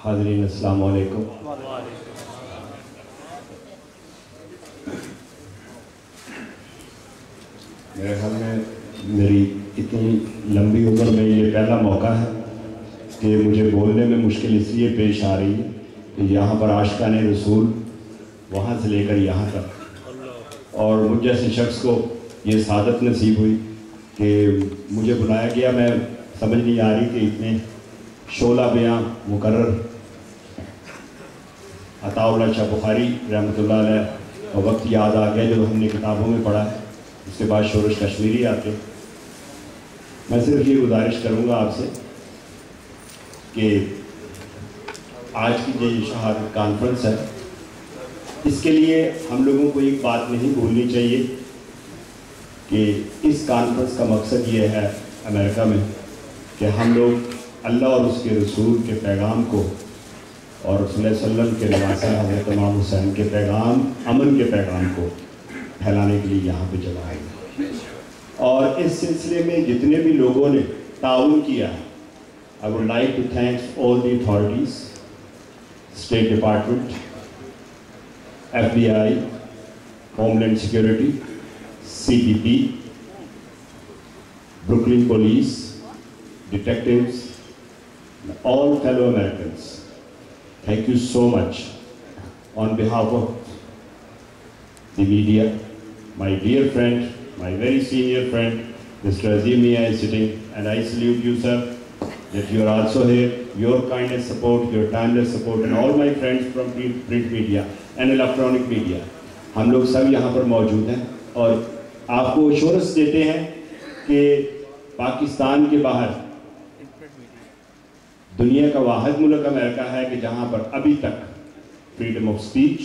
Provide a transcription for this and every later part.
حاضرین السلام علیکم. میرے خیال میں میری اتنی لمبی عمر میں یہ پہلا موقع ہے کہ مجھے بولنے میں مشکل اس لیے پیش آ رہی ہے کہ یہاں پر عاشقان رسول وہاں سے لے کر یہاں تک، اور مجھ جیسے شخص کو یہ سعادت نصیب ہوئی کہ مجھے بلایا گیا. میں سمجھ نہیں آ رہی کہ اتنے شعلہ بیاں مقرر عطا اللہ شاہ بخاری رحمۃ اللہ علیہ کا وقت یاد آ گیا جو ہم نے کتابوں میں پڑھا ہے. اس کے بعد شورش کشمیری آتے. میں صرف یہ گزارش کروں گا آپ سے کہ آج کی جو شہادت کانفرنس ہے اس کے لیے ہم لوگوں کو ایک بات نہیں بھولنی چاہیے کہ اس کانفرنس کا مقصد یہ ہے امریکہ میں کہ ہم لوگ اللہ اور اس کے رسول کے پیغام کو اور رسول اللہ صلی اللہ علیہ وسلم کے نواسہ حضرت امام حسین کے پیغام، امن کے پیغام کو پھیلانے کے لیے یہاں پہ جمع آئے. اور اس سلسلے میں جتنے بھی لوگوں نے تعاون کیا ہے I would like to thank all the authorities, State Department, FBI, Homeland Security, CBP, Brooklyn Police, detectives, and all fellow Americans. Thank you so much on behalf of the media. My dear friend, my very senior friend, Mr. Azim Mia is sitting, and I salute you, sir, that you are also here. Your kindness support, your timeless support, and all my friends from print media and electronic media. ہم لوگ سب یہاں پر موجود ہیں اور آپ کو assurance دیتے ہیں کہ پاکستان کے باہر دنیا کا واحد ملک امریکہ ہے کہ جہاں پر ابھی تک فریڈم آف سپیچ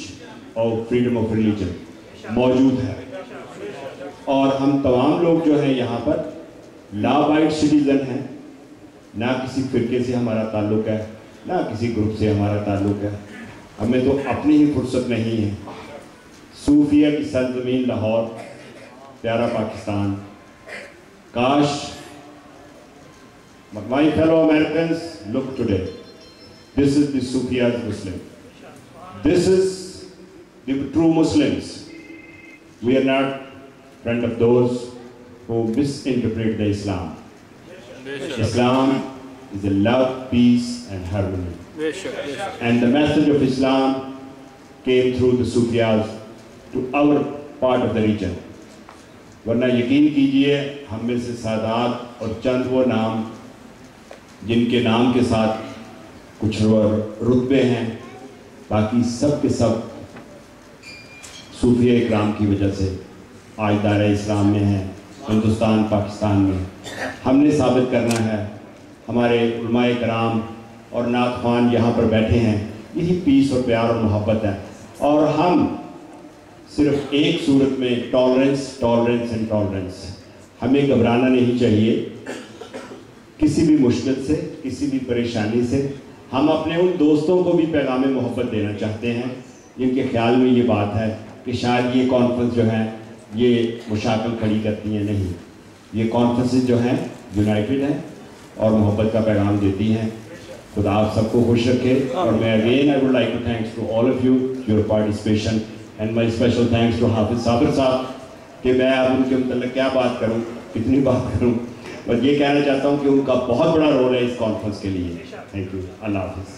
اور فریڈم آف ریلیجن موجود ہے. اور ہم تمام لوگ جو ہیں یہاں پر لا ابائڈ سٹیزن ہیں. نہ کسی فرقے سے ہمارا تعلق ہے، نہ کسی گروپ سے ہمارا تعلق ہے. ہمیں تو اپنی ہی فرصت نہیں ہے. صوفیہ کی سرزمین لاہور، پیارا پاکستان. کاش my fellow Americans, look today. This is the Sufiya's Muslim. This is the true Muslims. We are not friend of those who misinterpret the Islam. Islam is a love, peace and harmony. And the message of Islam came through the Sufiyas to our part of the region. ورنہ یقین کیجئے ہم میں سے سادات اور چند وہ نام جن کے نام کے ساتھ کچھ رتبے ہیں، باقی سب کے سب صوفیہ اکرام کی وجہ سے آج دائرہ اسلام میں ہیں، ہندوستان پاکستان میں. ہم نے ثابت کرنا ہے، ہمارے علماء کرام اور نعت خوان یہاں پر بیٹھے ہیں، یہی پیس اور پیار اور محبت ہے. اور ہم صرف ایک صورت میں ٹالرنس اینڈ ٹالرنس. ہمیں گھبرانا نہیں چاہیے کسی بھی مشکل سے، کسی بھی پریشانی سے. ہم اپنے ان دوستوں کو بھی پیغام محبت دینا چاہتے ہیں جن کے خیال میں یہ بات ہے کہ شاید یہ کانفرنس جو ہے یہ مشاکل کھڑی کرتی ہیں. نہیں، یہ کانفرنسز جو ہیں یونائٹڈ ہیں اور محبت کا پیغام دیتی ہیں. خدا آپ سب کو خوش رکھے. اور میں again I would like to thanks to all of you your participation and my special thanks to حافظ صابر صاحب کہ میں اب ان کے متعلق کیا بات کروں، کتنی بات کروں. اور یہ کہنا چاہتا ہوں کہ ان کا بہت بڑا رول ہے اس کانفرنس کے لیے. Thank you. اللہ حافظ.